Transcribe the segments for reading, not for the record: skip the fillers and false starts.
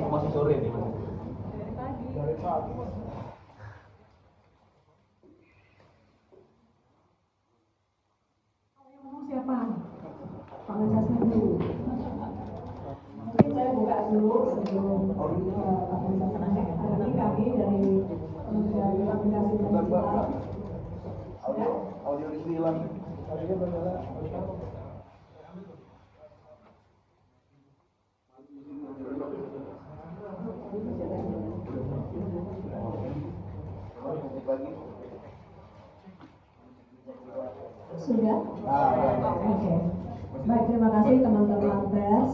Masih sore nih mas. Dari pagi. Siapa? Pak Mensesnek dulu. Mungkin saya buka dulu sebelum Pak Mensesnek. Hari ini kami dari Kementerian Komunikasi dan Digital. Audio di sini hilang. Audio berbeda. Sudah? Oke. Baik, terima kasih teman-teman pers.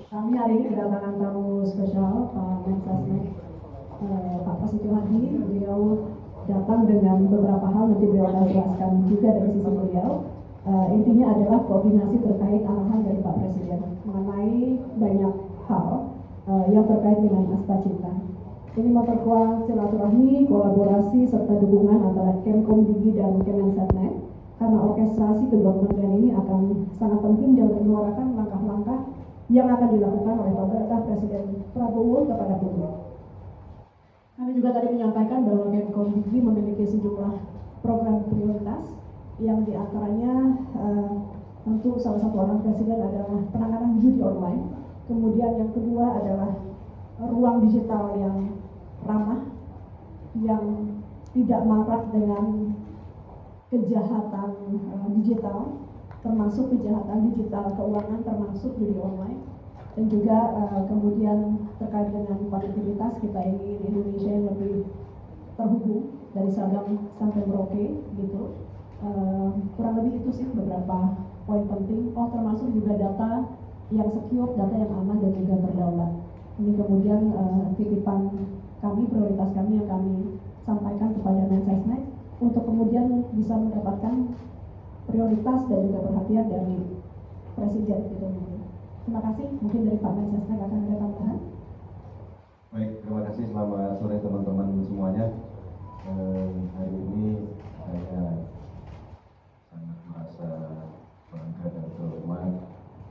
Kami hari ini kedatangan tamu spesial Pak Mensesnek, Pak Prasetyo Hadi. Beliau datang dengan beberapa hal, nanti beliau akan jelaskan juga dari sisi beliau. Intinya adalah koordinasi terkait arahan dari Pak Presiden mengenai banyak hal yang terkait dengan Asta Cinta. Ini memperkuat silaturahmi, kolaborasi, serta dukungan antara Kemkomdigi dan Kemensesnek, karena orkestrasi kedua kementerian ini akan sangat penting dalam menyuarakan langkah-langkah yang akan dilakukan oleh pemerintah Presiden Prabowo kepada publik. Kami juga tadi menyampaikan bahwa Kemkomdigi memiliki sejumlah program prioritas yang diantaranya tentu salah satu arahan Presiden adalah penanganan judi online. Kemudian yang kedua adalah ruang digital yang ramah, yang tidak marak dengan kejahatan digital, termasuk kejahatan digital keuangan, termasuk judi online. Dan juga kemudian terkait dengan konektivitas, kita ingin Indonesia yang lebih terhubung dari Sabang sampai Merauke gitu. Kurang lebih itu sih beberapa poin penting. Oh, termasuk juga data yang secure, data yang aman dan juga berdaulat. Ini kemudian titipan kami, prioritas kami yang kami sampaikan kepada Mensesnek untuk kemudian bisa mendapatkan prioritas dan juga perhatian dari Presiden gitu. Terima kasih. Mungkin dari Pak Mensesnek akan ada tambahan. Baik, terima kasih. Selamat sore teman-teman semuanya. Hari ini saya sangat merasa bangga dan terhormat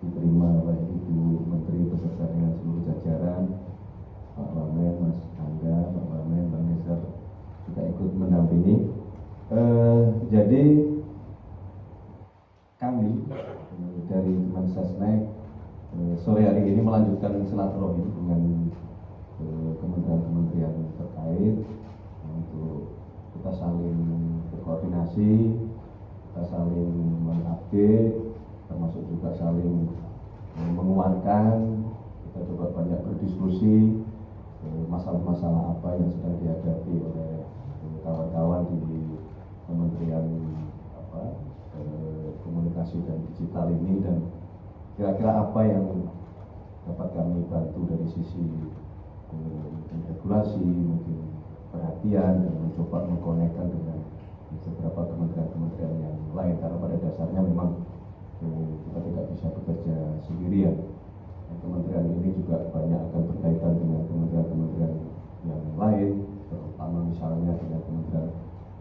diterima oleh Ibu Menteri beserta dengan seluruh jajaran, Pak Wamen, Mas Angga, Pak Wamen, Bang Neser juga ikut mendampingi. Jadi kami dari Mensesnek sore hari ini melanjutkan silaturahmi dengan kementerian-kementerian terkait untuk kita saling berkoordinasi, kita saling mengupdate, termasuk juga saling menguatkan. Kita coba banyak berdiskusi masalah-masalah apa yang sedang dihadapi oleh kawan-kawan di Kementerian Komunikasi dan Digital ini, dan kira-kira apa yang dapat kami bantu dari sisi mungkin regulasi, mungkin perhatian, dan mencoba mengkonekkan dengan beberapa kementerian-kementerian yang lain, karena pada dasarnya memang kita tidak bisa bekerja sendirian. Kementerian ini juga banyak akan berkaitan dengan kementerian-kementerian yang lain, terutama misalnya dengan Kementerian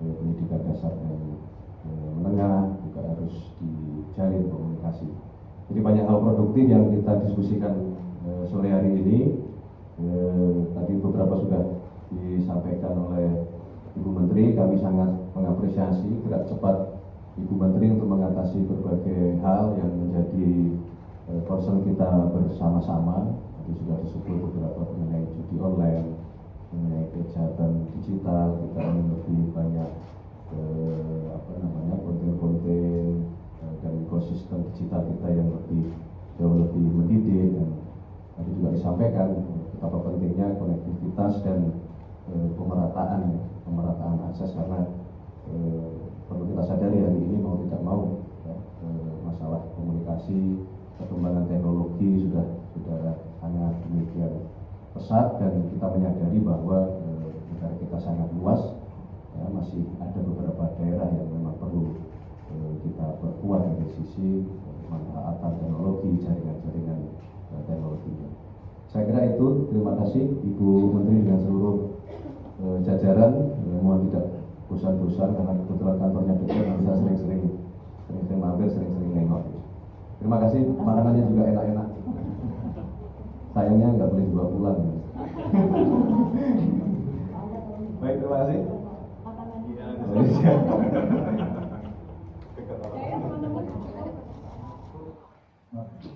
Pendidikan Dasar dan Menengah juga harus dijalin komunikasi. Jadi banyak hal produktif yang kita diskusikan sore hari ini. Tadi beberapa sudah disampaikan oleh Ibu Menteri. Kami sangat mengapresiasi gerak cepat Ibu Menteri untuk mengatasi berbagai hal yang menjadi concern kita bersama-sama. Tadi sudah disebut beberapa mengenai judi online, mengenai kejahatan digital. Kita ingin lebih banyak konten-konten dan ekosistem digital kita yang jauh lebih mendidik. Dan tadi juga disampaikan betapa pentingnya konektivitas dan pemerataan akses, karena perlu kita sadari hari ini mau tidak mau ya, masalah komunikasi, perkembangan teknologi sudah sangat demikian pesat, dan kita menyadari bahwa negara kita sangat luas. Ya, masih ada beberapa daerah yang memang perlu kita perkuat dari sisi pemanfaatan teknologi, jaringan-jaringan teknologinya. Saya kira itu. Terima kasih Ibu Menteri dengan seluruh jajaran. Mohon tidak bosan-bosan karena kebetulan kantornya dekat, bisa sering-sering mampir, sering-sering nengok. Terima kasih, makanannya juga enak-enak. Sayangnya nggak boleh dibawa pulang. Baik, terima kasih.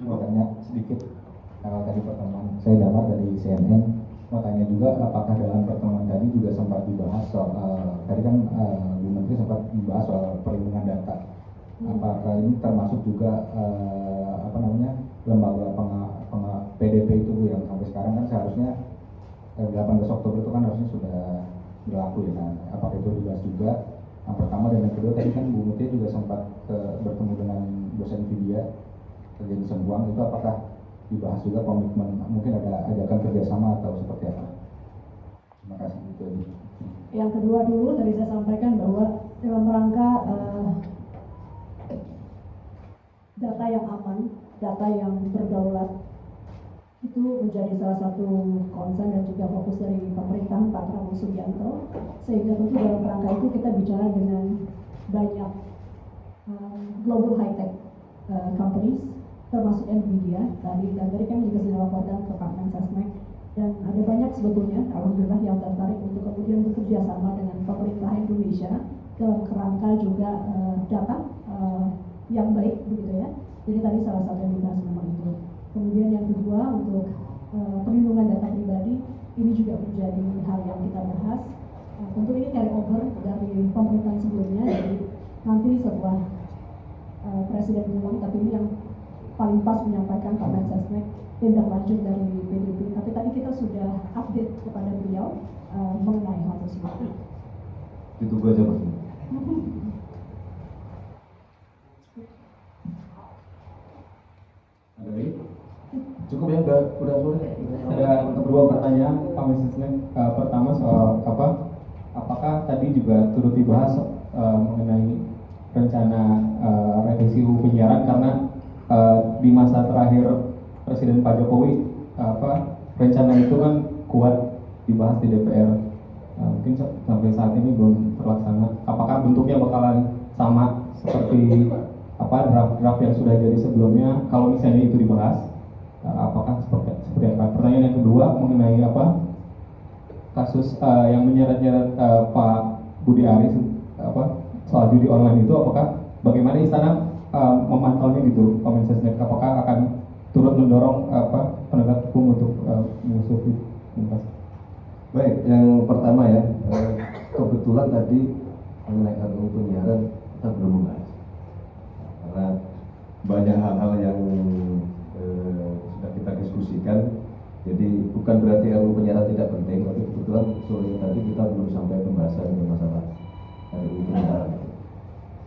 Mau tanya sedikit, kalau tadi pertemuan saya dapat dari CNN, mau tanya juga apakah dalam pertemuan tadi juga sempat dibahas soal, tadi kan Bu Menteri sempat membahas soal perlindungan data. Apakah ini termasuk juga lembaga PDP itu Bu, yang sampai sekarang kan seharusnya 18 Oktober itu kan harusnya sudah berlaku ya, kan? Apakah itu dibahas juga? Yang pertama, dan yang kedua tadi kan Bu Menteri juga sempat bertemu dengan dosen Vidya kerja di Sembuang, itu apakah dibahas juga komitmen, mungkin ada ajakan kerjasama atau seperti apa? Terima kasih. Itu aja. Yang kedua dulu tadi saya sampaikan bahwa dalam rangka data yang aman, data yang berdaulat itu menjadi salah satu concern dan juga fokus dari pemerintahan Pak Prabowo Subianto, sehingga tentu dalam rangka itu kita bicara dengan banyak global high tech companies termasuk Nvidia tadi, dan tadi kami juga sudah laporkan ke Pak Mensesnek, dan ada banyak sebetulnya alhamdulillah yang tertarik untuk kemudian bekerja sama dengan pemerintah Indonesia dalam kerangka juga data yang baik begitu ya. Jadi tadi salah satu yang dibahas memang itu. Kemudian yang kedua untuk perlindungan data pribadi, ini juga menjadi hal yang kita bahas. Tentu ini carry over dari pemerintahan sebelumnya, jadi nanti setelah Presiden bilang, tapi ini yang paling pas menyampaikan Pak Mensesnek tindak lanjut dari PDB. Tapi tadi kita sudah update kepada beliau mengenai hal tersebut. Ditunggu aja Mas. Ada lagi? Cukup ya, udah sore. Ada dua pertanyaan Pak Mensesnek. Pertama soal apakah tadi juga turut dibahas mengenai rencana revisi UU penyiaran, karena di masa terakhir Presiden Pak Jokowi rencana itu kan kuat dibahas di DPR, mungkin sampai saat ini belum terlaksana. Apakah bentuknya bakalan sama seperti draft yang sudah jadi sebelumnya? Kalau misalnya itu dibahas, apakah seperti apa? Pertanyaan yang kedua mengenai kasus yang menyeret-nyeret Pak Budi Aris soal judi online itu, apakah bagaimana istana memantaunya gitu, Pak Mensesnek? Apakah akan turut mendorong penegak hukum untuk mengusut tuntas? Baik, yang pertama ya, kebetulan tadi mengenai RUU penyiaran kita belum membahas, karena banyak hal-hal yang sudah kita diskusikan. Jadi bukan berarti RUU penyiaran tidak penting, tapi kebetulan sore tadi kita belum sampai pembahasan masalah RUU penyiaran.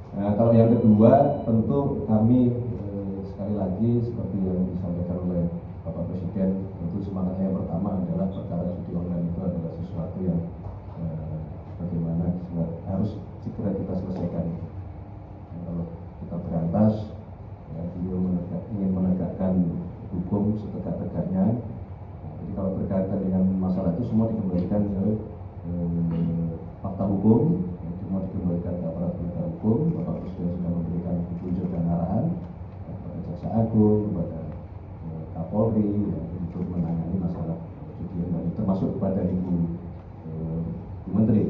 Nah, kalau yang kedua, tentu kami sekali lagi seperti yang disampaikan oleh Bapak Presiden, tentu semangatnya yang pertama adalah perkara judi online itu adalah sesuatu yang bagaimana harus segera kita selesaikan. Nah, kalau kita berantas, ya, beliau ingin menegakkan hukum setegak-tegaknya. Nah, jadi kalau berkaitan dengan masalah itu semua dikembalikan ke fakta hukum, semua dikembalikan ke aparat penegak hukum. Bapak Presiden sudah memberikan petunjuk dan arahan kepada Jaksa Agung, kepada Kapolri, ya, untuk menangani masalah judi online, termasuk kepada Ibu Menteri.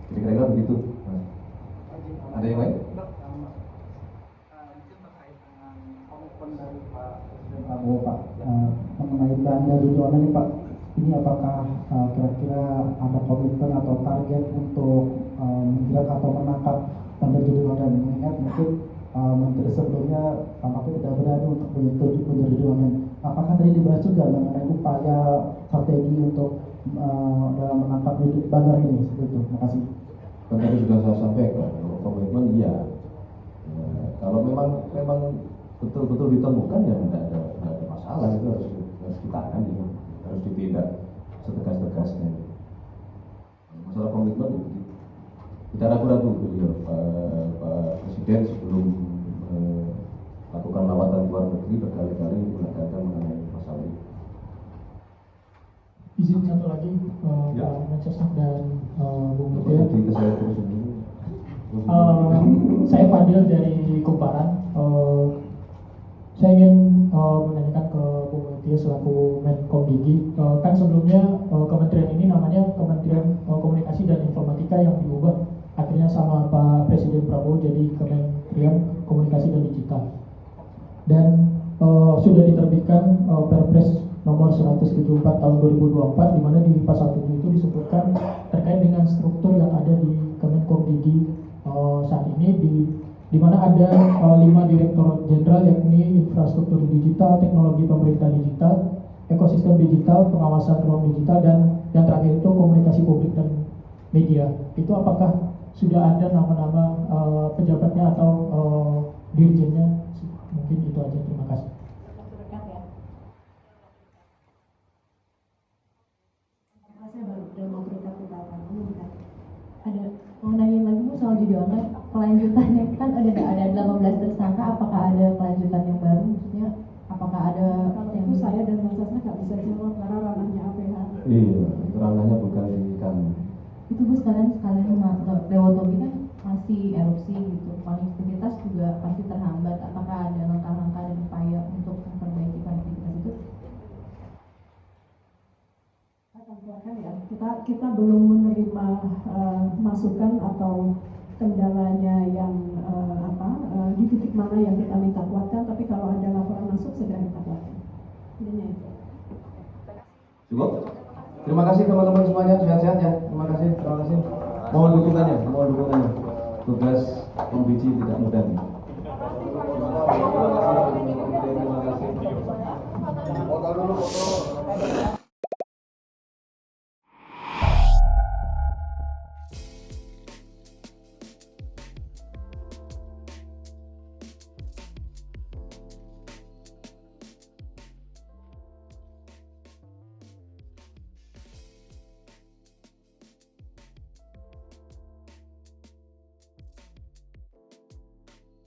Jadi kira-kira begitu. Ada yang lain? Pak, mengenai belanja judi online Pak, ini apakah kira-kira ada komitmen atau target untuk menjerat atau menangkap bandar judi online? Mengingat mungkin menteri sebelumnya tampaknya tidak berani untuk menyentuh bandar judi online. Apakah tadi dibahas juga mengenai upaya strategi untuk dalam menangkap bandar ini? Seperti itu. Terima kasih. Tadi sudah saya sampaikan, komitmen iya. Kalau memang betul-betul ditemukan ya tidak ada masalah, itu harus ditangani, harus ditindak setegas-tegasnya. Masalah komitmen itu tidak ragu-ragu beliau Pak Presiden sebelum melakukan lawatan luar negeri berkali-kali menekankan mengenai masalah itu. Izin satu lagi, Ya. Pak Mensesnek dan Bung Menteri. Jadi ke saya terus sendiri. Saya Fadil dari Kumparan. dia selaku Menkomdigi. Kan sebelumnya kementerian ini namanya Kementerian Komunikasi dan Informatika yang diubah akhirnya sama Pak Presiden Prabowo jadi Kementerian Komunikasi dan Digital. Dan sudah diterbitkan Perpres nomor 174 tahun 2024 di mana di pasal 7 itu disebutkan terkait dengan struktur yang ada di Kemenkomdigi saat ini di mana ada 5 direktorat jenderal, yakni infrastruktur digital, teknologi pemerintah digital, ekosistem digital, pengawasan ruang digital, dan yang terakhir itu komunikasi publik dan media. Itu apakah sudah ada nama-nama pejabatnya atau dirjennya? Mungkin itu aja, terima kasih. Saya baru udah mau berkat kita akan umumkan. Ada mau nanya lagi Bu soal judi online, kelanjutannya kan ada 18 tersangka, apakah ada kelanjutan yang baru, maksudnya apakah ada Kalau yang itu saya dan Mensesnek nggak bisa jawab karena ranahnya APH. Iya, ranahnya bukan di kami. itu Bu sekalian Lewotobi kan masih erupsi gitu, konektivitas juga pasti terhambat, apakah ada langkah-langkah dan upaya untuk memperbaiki konektivitas itu? Akan keluarkan ya. Kita belum menerima masukan atau kendalanya yang di titik mana yang kita minta kuatkan, tapi kalau ada laporan masuk segera kita kuatkan. Intinya itu. Cukup? Terima kasih teman-teman semuanya, sehat-sehat ya. Terima kasih. Mohon dukungannya. Tugas pembiji tidak mudah. Terima kasih.